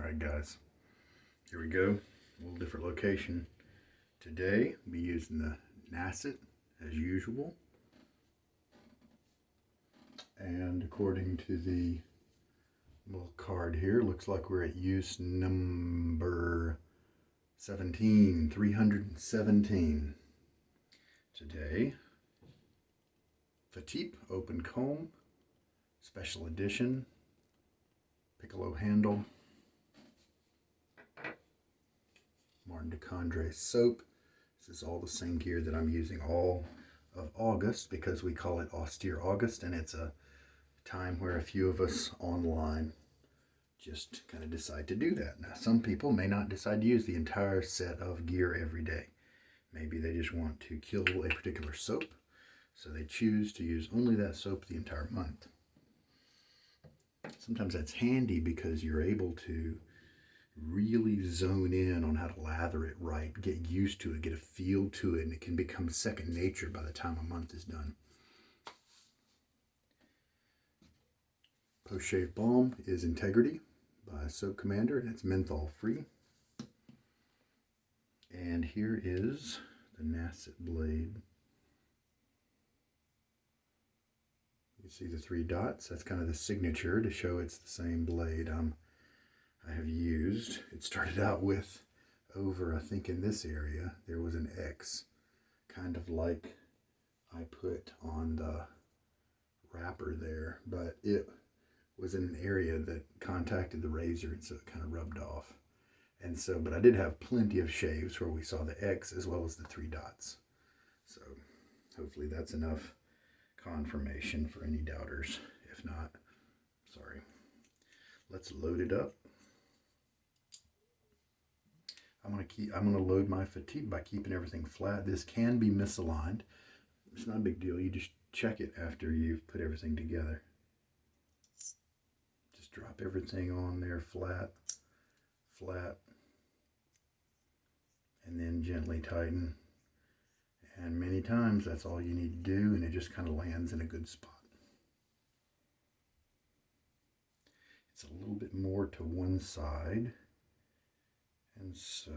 Alright guys, here we go, a little different location. Today, we'll be using the Nacet as usual. And according to the little card here, looks like we're at use number 17, 317. Today, Fatip open comb, special edition, Piccolo handle, Candre soap. This is all the same gear that I'm using all of August because we call it Austere August, and it's a time where a few of us online just kind of decide to do that. Now, some people may not decide to use the entire set of gear every day. Maybe they just want to kill a particular soap, so they choose to use only that soap the entire month. Sometimes that's handy because you're able to really zone in on how to lather it right, get used to it, get a feel to it, and it can become second nature by the time a month is done. Post-shave balm is Integrity by Soap Commander, and it's menthol-free. And here is the Nacet blade. You see the 3 dots? That's kind of the signature to show it's the same blade I have used. It started out with over, I think in this area, there was an X, kind of like I put on the wrapper there, but it was in an area that contacted the razor, and so it kind of rubbed off. And so, but I did have plenty of shaves where we saw the X as well as the 3 dots. So hopefully that's enough confirmation for any doubters. If not, sorry. Let's load it up. I'm gonna load my Fatip by keeping everything flat. This can be misaligned. It's not a big deal. You just check it after you've put everything together. Just drop everything on there flat, flat, and then gently tighten. And many times that's all you need to do, and it just kind of lands in a good spot. It's a little bit more to one side. And so,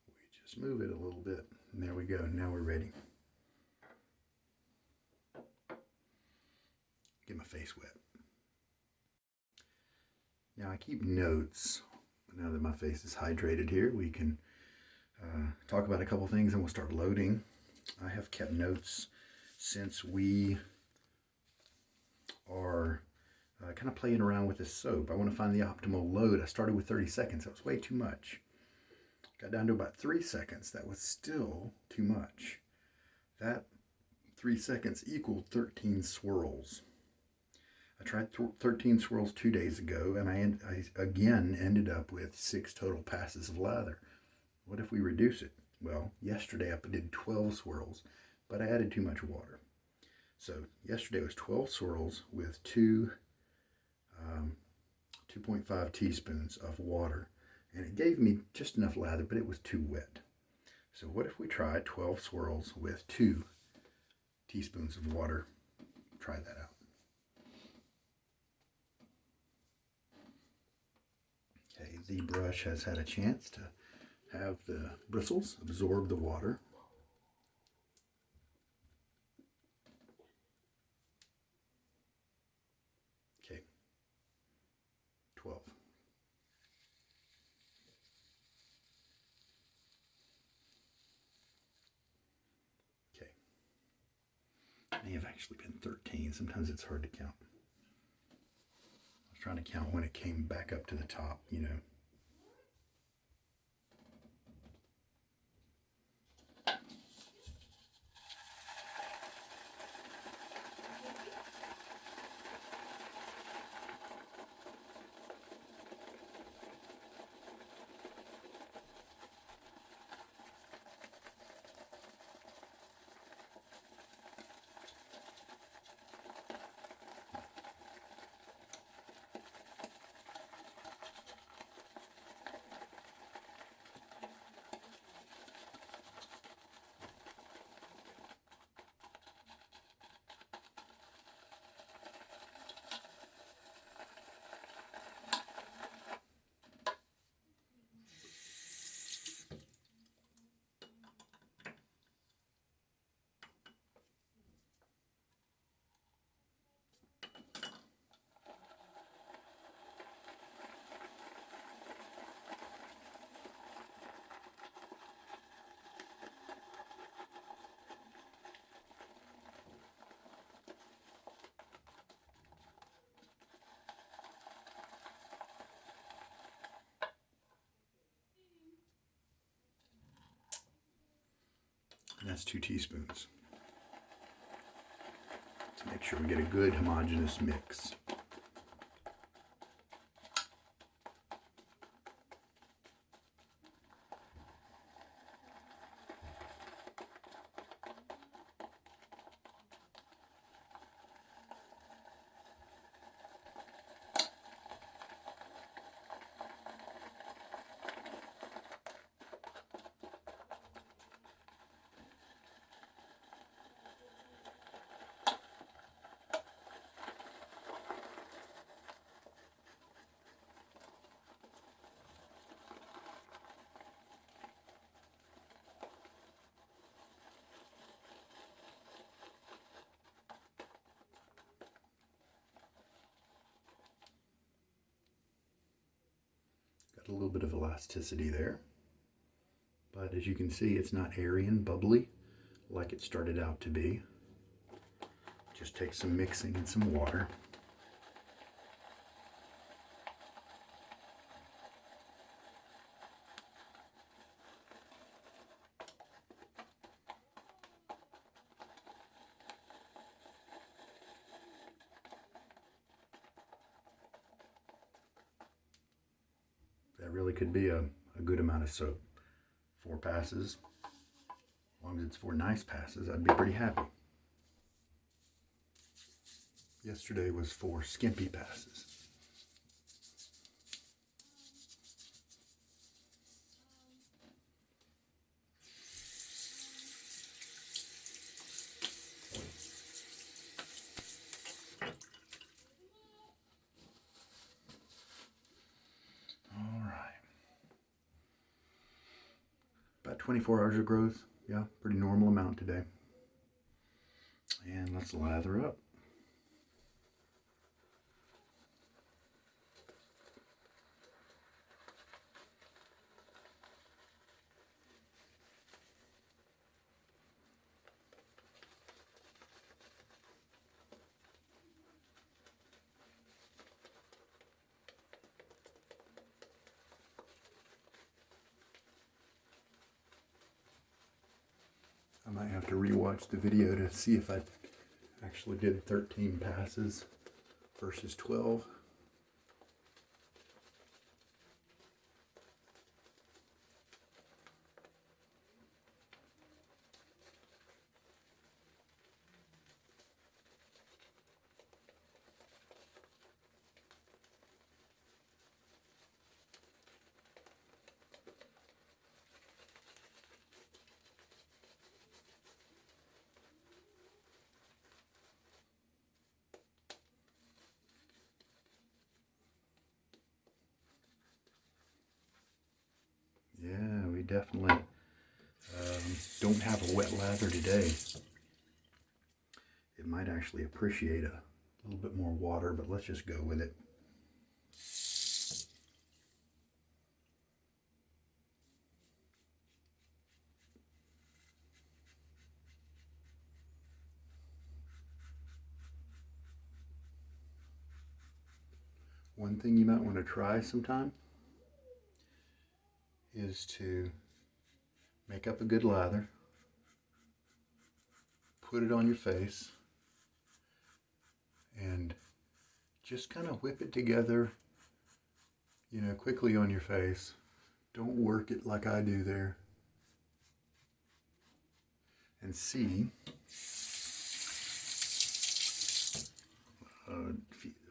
we just move it a little bit, and there we go. Now we're ready. Get my face wet. Now I keep notes. Now that my face is hydrated here, we can talk about a couple things and we'll start loading. I have kept notes since we are kind of playing around with this soap. I want to find the optimal load. I started with 30 seconds. That was way too much. Got down to about 3 seconds. That was still too much. That 3 seconds equaled 13 swirls. I tried 13 swirls 2 days ago, and I again ended up with 6 total passes of lather. What if we reduce it? Well, yesterday I did 12 swirls, but I added too much water. So yesterday was 12 swirls with 2.5 teaspoons of water, and it gave me just enough lather, but it was too wet. So what if we tried 12 swirls with 2 teaspoons of water? Try that out. Okay, the brush has had a chance to have the bristles absorb the water. Okay, 12. Okay, may have actually been 13. Sometimes it's hard to count. I was trying to count when it came back up to the top, you know. That's 2 teaspoons. To make sure we get a good homogeneous mix. Got a little bit of elasticity there, but as you can see, it's not airy and bubbly like it started out to be. Just takes some mixing and some water. That really could be a good amount of soap. 4 passes. As long as it's 4 nice passes, I'd be pretty happy. Yesterday was 4 skimpy passes. About 24 hours of growth. Yeah, pretty normal amount today. And let's lather up. I might have to rewatch the video to see if I actually did 13 passes versus 12. Yeah, we definitely don't have a wet lather today. It might actually appreciate a little bit more water, but let's just go with it. One thing you might want to try sometime is to make up a good lather, put it on your face, and just kind of whip it together, you know, quickly on your face. Don't work it like I do there. And see,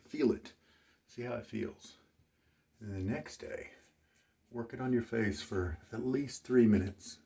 feel it. See how it feels. And the next day, work it on your face for at least 3 minutes.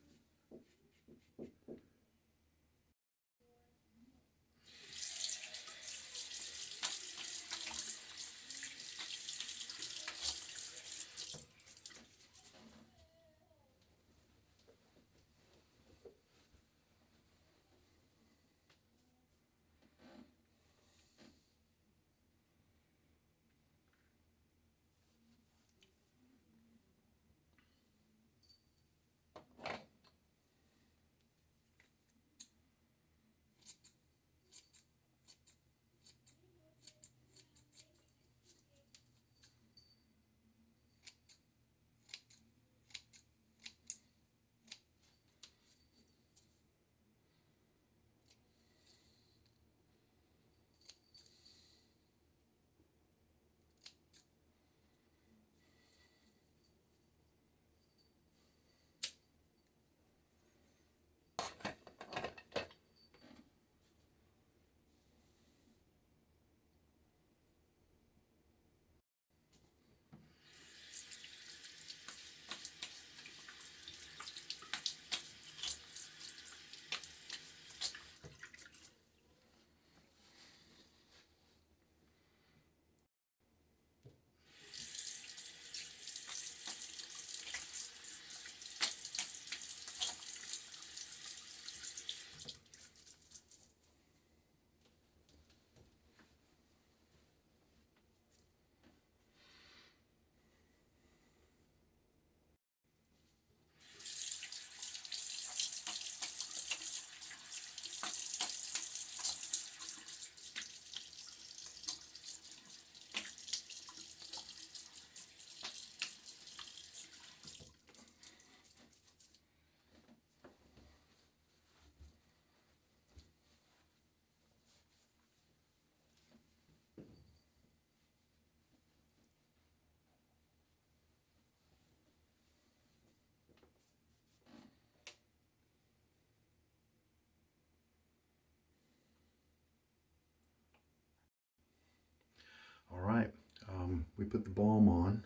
we put the balm on.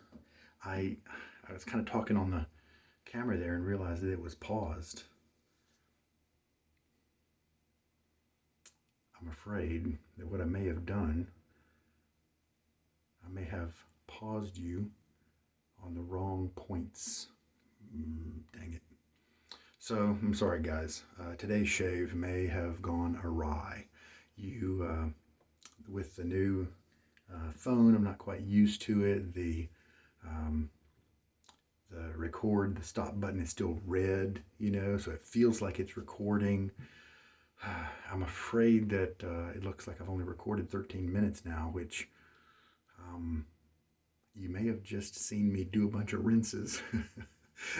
I was kind of talking on the camera there and realized that it was paused. I'm afraid that what I may have done, I may have paused you on the wrong points. Dang it. So, I'm sorry guys. Today's shave may have gone awry. With the new phone, I'm not quite used to it. The the stop button is still red, you know, so it feels like it's recording. I'm afraid that it looks like I've only recorded 13 minutes now, which you may have just seen me do a bunch of rinses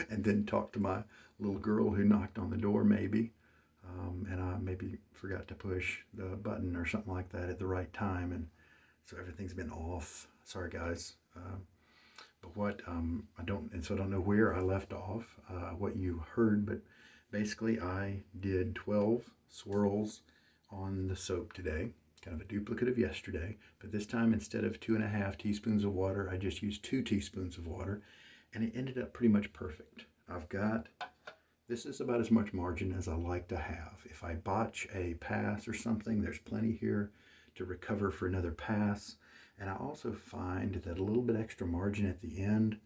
and then talk to my little girl who knocked on the door maybe, and I maybe forgot to push the button or something like that at the right time, and so everything's been off. Sorry guys. But what I don't know where I left off, what you heard, but basically I did 12 swirls on the soap today, kind of a duplicate of yesterday, but this time instead of 2.5 teaspoons of water, I just used 2 teaspoons of water, and it ended up pretty much perfect. This is about as much margin as I like to have. If I botch a pass or something, there's plenty here to recover for another pass. And I also find that a little bit extra margin at the end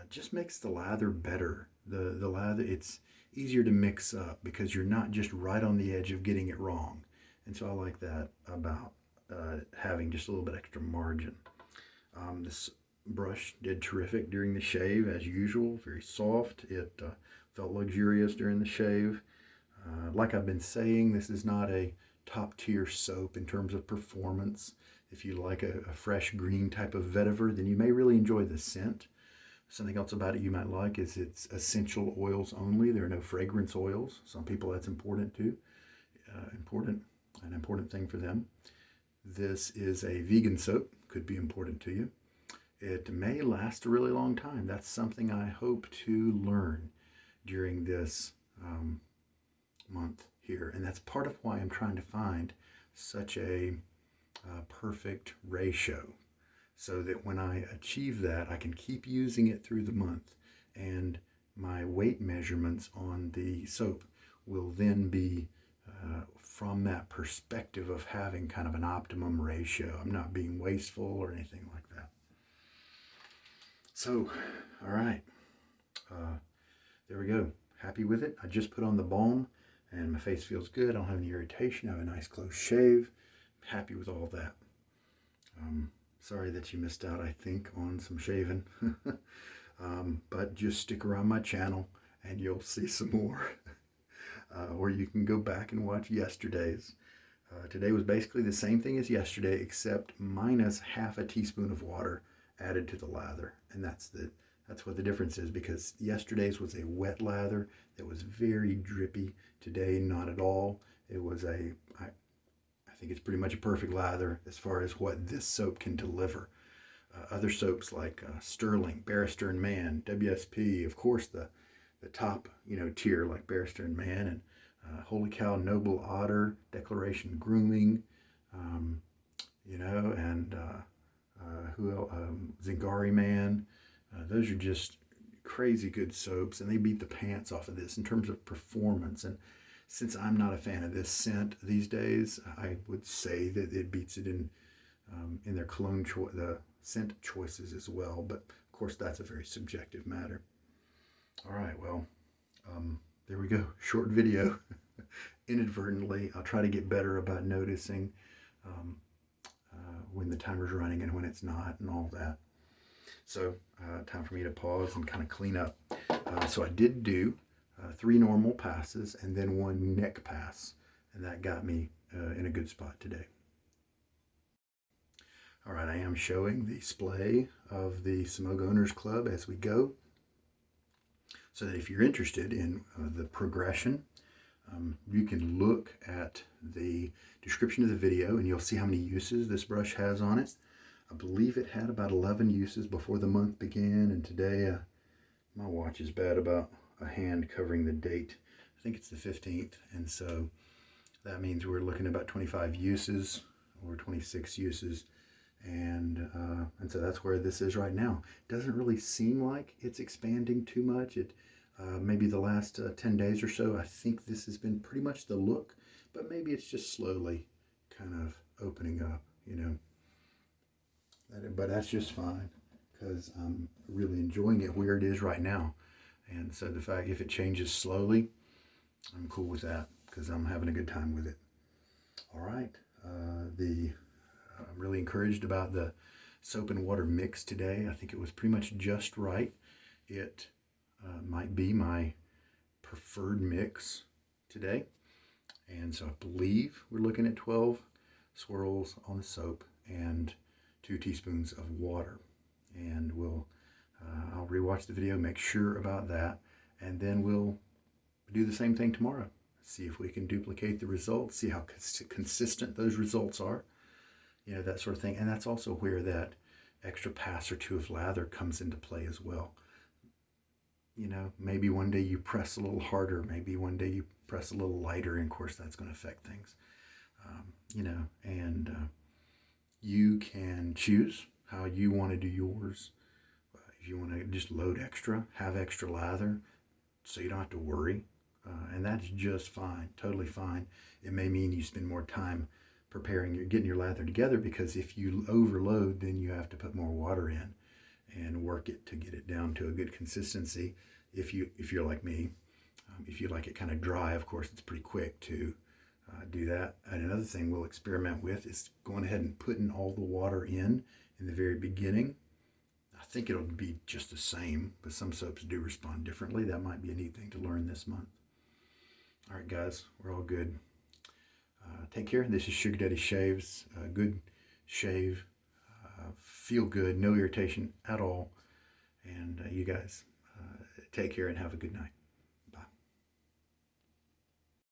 just makes the lather better. The lather, it's easier to mix up because you're not just right on the edge of getting it wrong. And so I like that about having just a little bit extra margin. This brush did terrific during the shave as usual, very soft. It felt luxurious during the shave. Like I've been saying, this is not a top tier soap in terms of performance. If you like a fresh green type of vetiver, then you may really enjoy the scent. Something else about it you might like is it's essential oils only. There are no fragrance oils. Some people that's important too. An important thing for them. This is a vegan soap. Could be important to you. It may last a really long time. That's something I hope to learn during this month here. And that's part of why I'm trying to find such a perfect ratio, so that when I achieve that, I can keep using it through the month, and my weight measurements on the soap will then be from that perspective of having kind of an optimum ratio. I'm not being wasteful or anything like that. So, all right, there we go. Happy with it. I just put on the balm and my face feels good. I don't have any irritation. I have a nice close shave. Happy with all that. Sorry that you missed out, I think, on some shaving. But just stick around my channel and you'll see some more. Or you can go back and watch yesterday's. Today was basically the same thing as yesterday, except minus half a teaspoon of water added to the lather. And that's what the difference is, because yesterday's was a wet lather that was very drippy. Today, not at all. It was I think it's pretty much a perfect lather as far as what this soap can deliver. Other soaps like Sterling, Barrister and Mann, WSP, of course the top tier like Barrister and Mann, and Holy Cow, Noble Otter, Declaration Grooming, and who else? Zingari Man. Those are just crazy good soaps, and they beat the pants off of this in terms of performance. And since I'm not a fan of this scent these days, I would say that it beats it in their cologne the scent choices as well. But of course, that's a very subjective matter. All right, well, there we go. Short video. Inadvertently, I'll try to get better about noticing when the timer's running and when it's not and all that. So time for me to pause and kind of clean up. So I did do 3 normal passes and then 1 neck pass, and that got me in a good spot today. All right, I am showing the display of the Semogue Owners Club as we go, so that if you're interested in the progression, you can look at the description of the video and you'll see how many uses this brush has on it. I believe it had about 11 uses before the month began, and today my watch is bad about a hand covering the date. I think it's the 15th, and so that means we're looking at about 25 uses or 26 uses, And so that's where this is right now. Doesn't really seem like it's expanding too much. It maybe the last 10 days or so, I think this has been pretty much the look, but maybe it's just slowly kind of opening up, you know. But that's just fine because I'm really enjoying it where it is right now. And so the fact if it changes slowly, I'm cool with that because I'm having a good time with it. All right. I'm really encouraged about the soap and water mix today. I think it was pretty much just right. It might be my preferred mix today. And so I believe we're looking at 12 swirls on the soap and 2 teaspoons of water. And I'll rewatch the video, make sure about that, and then we'll do the same thing tomorrow. See if we can duplicate the results, see how consistent those results are, you know, that sort of thing. And that's also where that extra pass or 2 of lather comes into play as well. You know, maybe one day you press a little harder, maybe one day you press a little lighter, and of course that's going to affect things. You know, and you can choose how you want to do yours. If you want to just load extra, have extra lather, so you don't have to worry. And that's just fine, totally fine. It may mean you spend more time getting your lather together, because if you overload, then you have to put more water in and work it to get it down to a good consistency. If you're like me, if you like it kind of dry, of course, it's pretty quick to do that. And another thing we'll experiment with is going ahead and putting all the water in the very beginning. I think it'll be just the same, but some soaps do respond differently. That might be a neat thing to learn this month. All right, guys, we're all good. Take care. This is Sugar Daddy Shaves. Good shave. Feel good. No irritation at all. And you guys take care and have a good night.